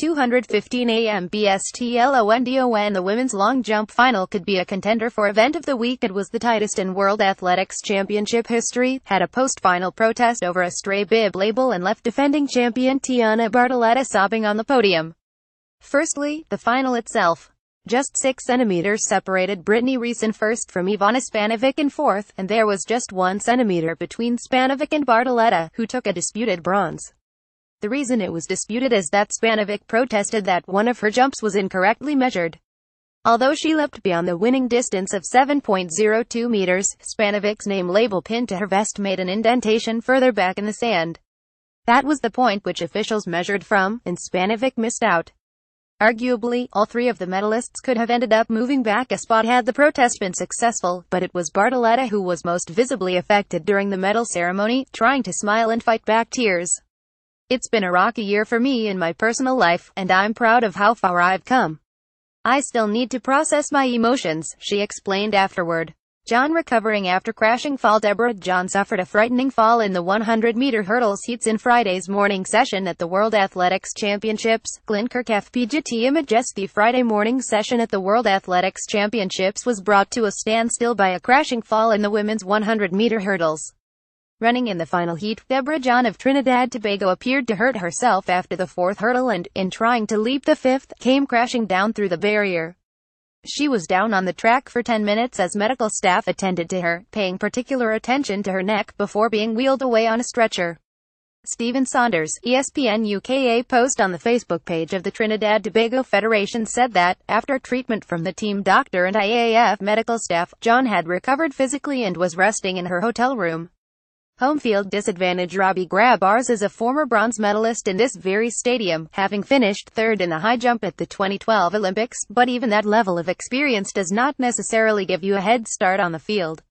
2:15 a.m. BST. The women's long jump final could be a contender for event of the week. It was the tightest in World Athletics Championship history, had a post-final protest over a stray bib label and left defending champion Tiana Bartoletta sobbing on the podium. Firstly, the final itself. Just 6 centimeters separated Brittney Reese in first from Ivana Spanovic in fourth, and there was just 1 centimeter between Spanovic and Bartoletta, who took a disputed bronze. The reason it was disputed is that Spanovic protested that one of her jumps was incorrectly measured. Although she leapt beyond the winning distance of 7.02 meters, Spanovic's name label pinned to her vest made an indentation further back in the sand. That was the point which officials measured from, and Spanovic missed out. Arguably, all 3 of the medalists could have ended up moving back a spot had the protest been successful, but it was Bartoletta who was most visibly affected during the medal ceremony, trying to smile and fight back tears. "It's been a rocky year for me in my personal life, and I'm proud of how far I've come. I still need to process my emotions," she explained afterward. John recovering after crashing fall. Deborah John suffered a frightening fall in the 100-meter hurdles heats in Friday's morning session at the World Athletics Championships. Glencirk FPGT images. The Friday morning session at the World Athletics Championships was brought to a standstill by a crashing fall in the women's 100-meter hurdles. Running in the final heat, Deborah John of Trinidad Tobago appeared to hurt herself after the 4th hurdle and, in trying to leap the 5th, came crashing down through the barrier. She was down on the track for 10 minutes as medical staff attended to her, paying particular attention to her neck before being wheeled away on a stretcher. Stephen Saunders, ESPN UK. Post on the Facebook page of the Trinidad Tobago Federation said that, after treatment from the team doctor and IAAF medical staff, John had recovered physically and was resting in her hotel room. Home field disadvantage. Robbie Grabars is a former bronze medalist in this very stadium, having finished 3rd in the high jump at the 2012 Olympics, but even that level of experience does not necessarily give you a head start on the field.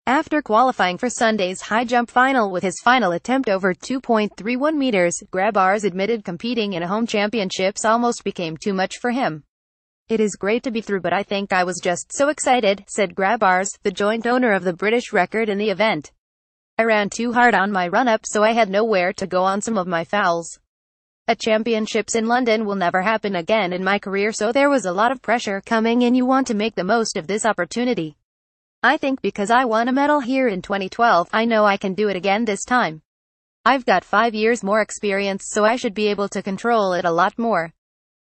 After qualifying for Sunday's high jump final with his final attempt over 2.31 meters, Grabars admitted competing in a home championships almost became too much for him. "It is great to be through, but I think I was just so excited," said Grabars, the joint owner of the British record in the event. "I ran too hard on my run-up, so I had nowhere to go on some of my fouls. A championships in London will never happen again in my career, so there was a lot of pressure coming and you want to make the most of this opportunity. I think because I won a medal here in 2012, I know I can do it again this time. I've got 5 years more experience, so I should be able to control it a lot more."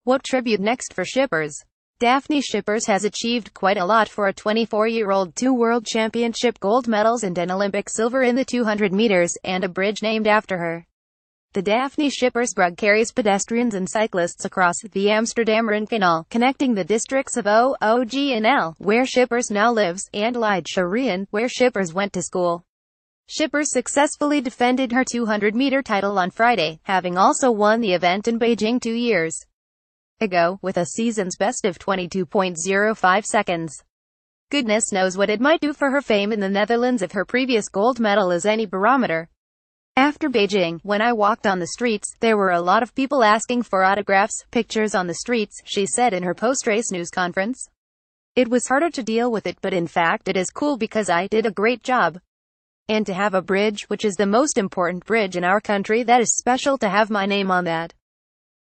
What tribute next for Schippers? Daphne Schippers has achieved quite a lot for a 24-year-old. 2 World Championship gold medals and an Olympic silver in the 200 meters, and a bridge named after her. The Daphne Schippers Brug carries pedestrians and cyclists across the Amsterdam Rijnkanaal, connecting the districts of Oog and L, where Schippers now lives, and Leidscherian, where Schippers went to school. Schippers successfully defended her 200-meter title on Friday, having also won the event in Beijing 2 years ago, with a season's best of 22.05 seconds. Goodness knows what it might do for her fame in the Netherlands if her previous gold medal is any barometer. "After Beijing, when I walked on the streets, there were a lot of people asking for autographs, pictures on the streets," she said in her post-race news conference. "It was harder to deal with it, but in fact it is cool because I did a great job. And to have a bridge, which is the most important bridge in our country, that is special to have my name on that.